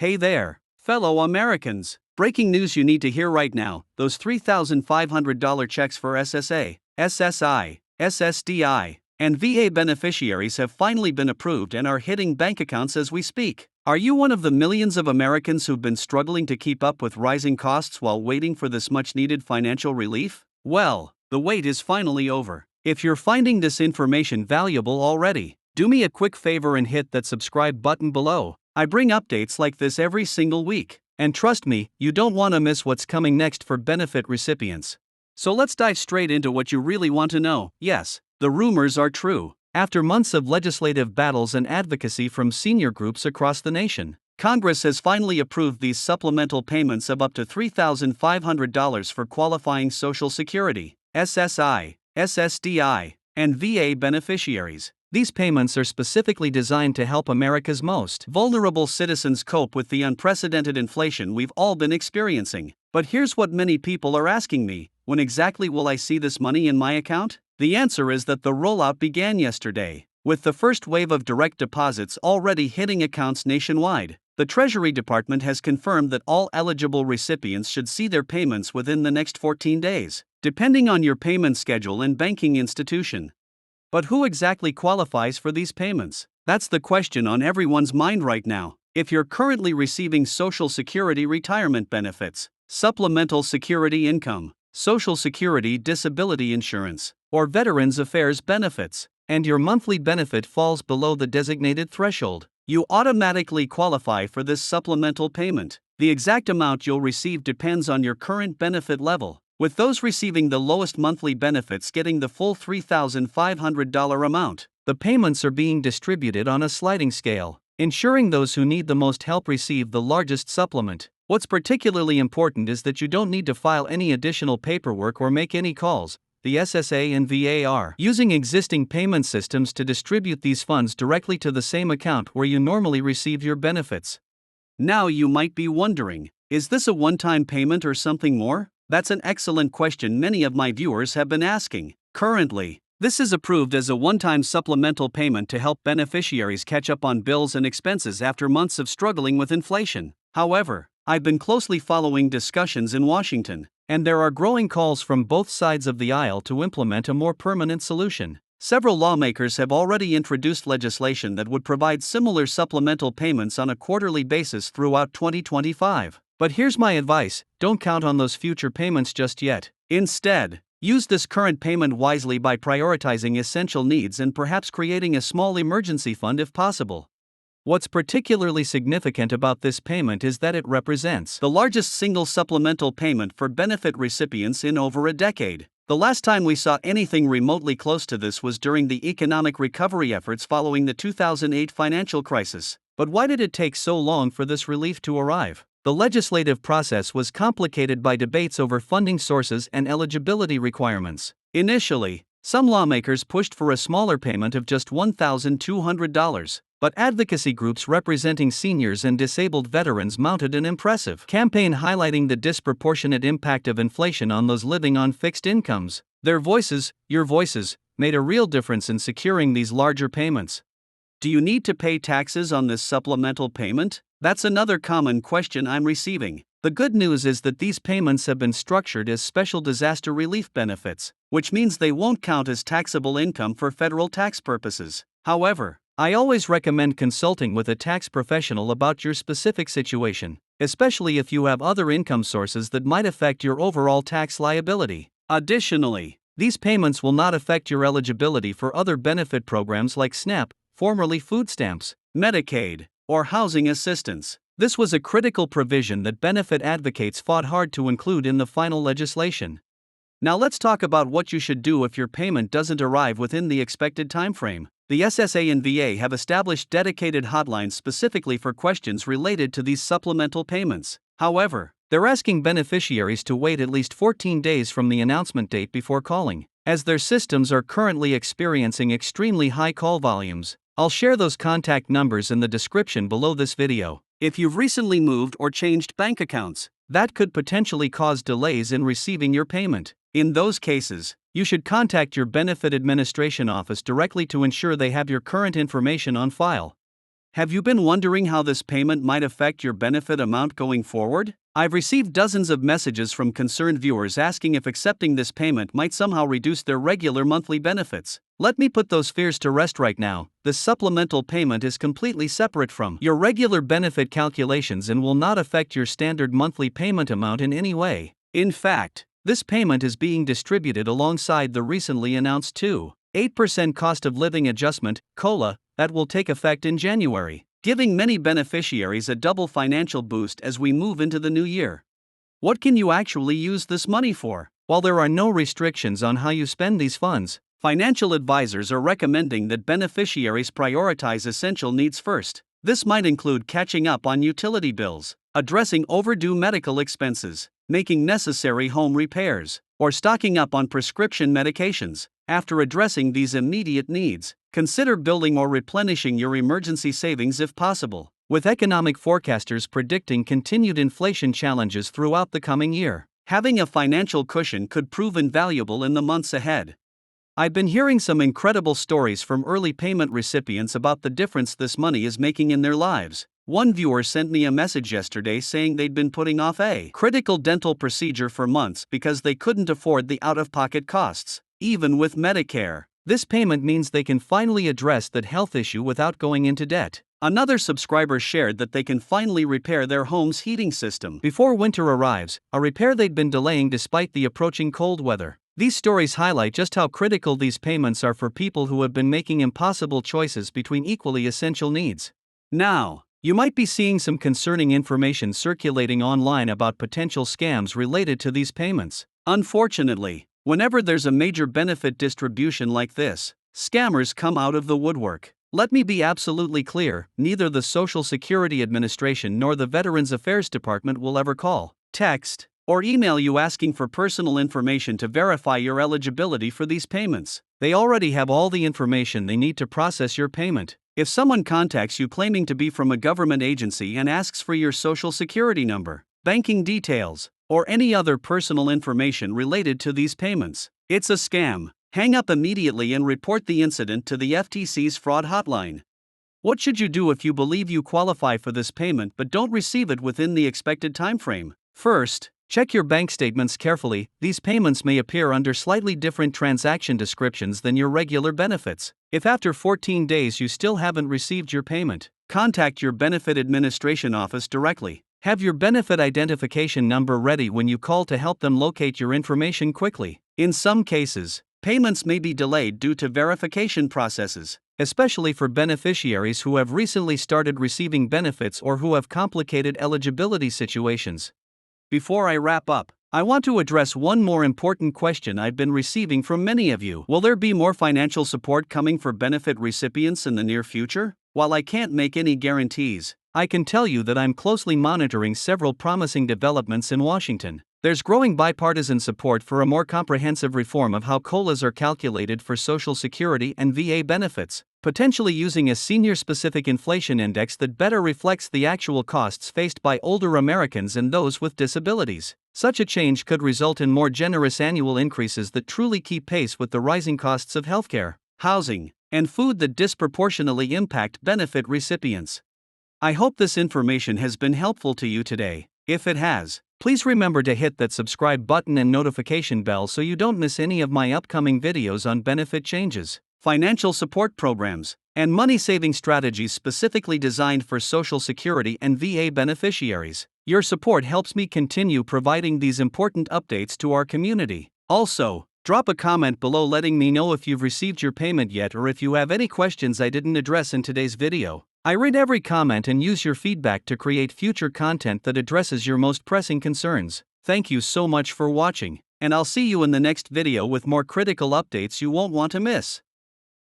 Hey there, fellow Americans. Breaking news you need to hear right now: those $3,500 checks for SSA, SSI, SSDI, and VA beneficiaries have finally been approved and are hitting bank accounts as we speak. Are you one of the millions of Americans who've been struggling to keep up with rising costs while waiting for this much-needed financial relief? Well, the wait is finally over. If you're finding this information valuable already, do me a quick favor and hit that subscribe button below. I bring updates like this every single week, and trust me, you don't want to miss what's coming next for benefit recipients. So let's dive straight into what you really want to know. Yes, the rumors are true. After months of legislative battles and advocacy from senior groups across the nation, Congress has finally approved these supplemental payments of up to $3,500 for qualifying Social Security, SSI, SSDI, and VA beneficiaries. These payments are specifically designed to help America's most vulnerable citizens cope with the unprecedented inflation we've all been experiencing. But here's what many people are asking me: when exactly will I see this money in my account? The answer is that the rollout began yesterday, with the first wave of direct deposits already hitting accounts nationwide. The Treasury Department has confirmed that all eligible recipients should see their payments within the next 14 days, depending on your payment schedule and banking institution. But who exactly qualifies for these payments? That's the question on everyone's mind right now. If you're currently receiving Social Security retirement benefits, Supplemental Security Income, Social Security disability insurance, or Veterans Affairs benefits, and your monthly benefit falls below the designated threshold, you automatically qualify for this supplemental payment. The exact amount you'll receive depends on your current benefit level, with those receiving the lowest monthly benefits getting the full $3,500 amount. The payments are being distributed on a sliding scale, ensuring those who need the most help receive the largest supplement. What's particularly important is that you don't need to file any additional paperwork or make any calls. The SSA and VA are using existing payment systems to distribute these funds directly to the same account where you normally receive your benefits. Now you might be wondering, is this a one-time payment or something more? That's an excellent question many of my viewers have been asking. Currently, this is approved as a one-time supplemental payment to help beneficiaries catch up on bills and expenses after months of struggling with inflation. However, I've been closely following discussions in Washington, and there are growing calls from both sides of the aisle to implement a more permanent solution. Several lawmakers have already introduced legislation that would provide similar supplemental payments on a quarterly basis throughout 2025. But here's my advice: don't count on those future payments just yet. Instead, use this current payment wisely by prioritizing essential needs and perhaps creating a small emergency fund if possible. What's particularly significant about this payment is that it represents the largest single supplemental payment for benefit recipients in over a decade. The last time we saw anything remotely close to this was during the economic recovery efforts following the 2008 financial crisis. But why did it take so long for this relief to arrive? The legislative process was complicated by debates over funding sources and eligibility requirements. Initially, some lawmakers pushed for a smaller payment of just $1,200, but advocacy groups representing seniors and disabled veterans mounted an impressive campaign highlighting the disproportionate impact of inflation on those living on fixed incomes. Their voices, your voices, made a real difference in securing these larger payments. Do you need to pay taxes on this supplemental payment? That's another common question I'm receiving. The good news is that these payments have been structured as special disaster relief benefits, which means they won't count as taxable income for federal tax purposes. However, I always recommend consulting with a tax professional about your specific situation, especially if you have other income sources that might affect your overall tax liability. Additionally, these payments will not affect your eligibility for other benefit programs like SNAP, formerly food stamps, Medicaid, or housing assistance. This was a critical provision that benefit advocates fought hard to include in the final legislation. Now let's talk about what you should do if your payment doesn't arrive within the expected timeframe. The SSA and VA have established dedicated hotlines specifically for questions related to these supplemental payments. However, they're asking beneficiaries to wait at least 14 days from the announcement date before calling, as their systems are currently experiencing extremely high call volumes. I'll share those contact numbers in the description below this video. If you've recently moved or changed bank accounts, that could potentially cause delays in receiving your payment. In those cases, you should contact your benefit administration office directly to ensure they have your current information on file. Have you been wondering how this payment might affect your benefit amount going forward? I've received dozens of messages from concerned viewers asking if accepting this payment might somehow reduce their regular monthly benefits. Let me put those fears to rest right now. This supplemental payment is completely separate from your regular benefit calculations and will not affect your standard monthly payment amount in any way. In fact, this payment is being distributed alongside the recently announced 2.8% cost of living adjustment, COLA, that will take effect in January, giving many beneficiaries a double financial boost as we move into the new year. What can you actually use this money for? While there are no restrictions on how you spend these funds, financial advisors are recommending that beneficiaries prioritize essential needs first. This might include catching up on utility bills, addressing overdue medical expenses, making necessary home repairs, or stocking up on prescription medications. After addressing these immediate needs, consider building or replenishing your emergency savings if possible, with economic forecasters predicting continued inflation challenges throughout the coming year. Having a financial cushion could prove invaluable in the months ahead. I've been hearing some incredible stories from early payment recipients about the difference this money is making in their lives. One viewer sent me a message yesterday saying they'd been putting off a critical dental procedure for months because they couldn't afford the out-of-pocket costs. Even with Medicare, this payment means they can finally address that health issue without going into debt. Another subscriber shared that they can finally repair their home's heating system before winter arrives, a repair they'd been delaying despite the approaching cold weather. These stories highlight just how critical these payments are for people who have been making impossible choices between equally essential needs. Now, you might be seeing some concerning information circulating online about potential scams related to these payments. Unfortunately, whenever there's a major benefit distribution like this, scammers come out of the woodwork. Let me be absolutely clear, neither the Social Security Administration nor the Veterans Affairs Department will ever call, text, or email you asking for personal information to verify your eligibility for these payments. They already have all the information they need to process your payment. If someone contacts you claiming to be from a government agency and asks for your social security number, banking details, or any other personal information related to these payments, it's a scam. Hang up immediately and report the incident to the FTC's fraud hotline. What should you do if you believe you qualify for this payment but don't receive it within the expected timeframe? First, check your bank statements carefully. These payments may appear under slightly different transaction descriptions than your regular benefits. If after 14 days you still haven't received your payment, contact your benefit administration office directly. Have your benefit identification number ready when you call to help them locate your information quickly. In some cases, payments may be delayed due to verification processes, especially for beneficiaries who have recently started receiving benefits or who have complicated eligibility situations. Before I wrap up, I want to address one more important question I've been receiving from many of you. Will there be more financial support coming for benefit recipients in the near future? While I can't make any guarantees, I can tell you that I'm closely monitoring several promising developments in Washington. There's growing bipartisan support for a more comprehensive reform of how COLAs are calculated for Social Security and VA benefits, potentially using a senior-specific inflation index that better reflects the actual costs faced by older Americans and those with disabilities. Such a change could result in more generous annual increases that truly keep pace with the rising costs of healthcare, housing, and food that disproportionately impact benefit recipients. I hope this information has been helpful to you today. If it has, please remember to hit that subscribe button and notification bell so you don't miss any of my upcoming videos on benefit changes, financial support programs, and money-saving strategies specifically designed for Social Security and VA beneficiaries. Your support helps me continue providing these important updates to our community. Also, drop a comment below letting me know if you've received your payment yet or if you have any questions I didn't address in today's video. I read every comment and use your feedback to create future content that addresses your most pressing concerns. Thank you so much for watching, and I'll see you in the next video with more critical updates you won't want to miss.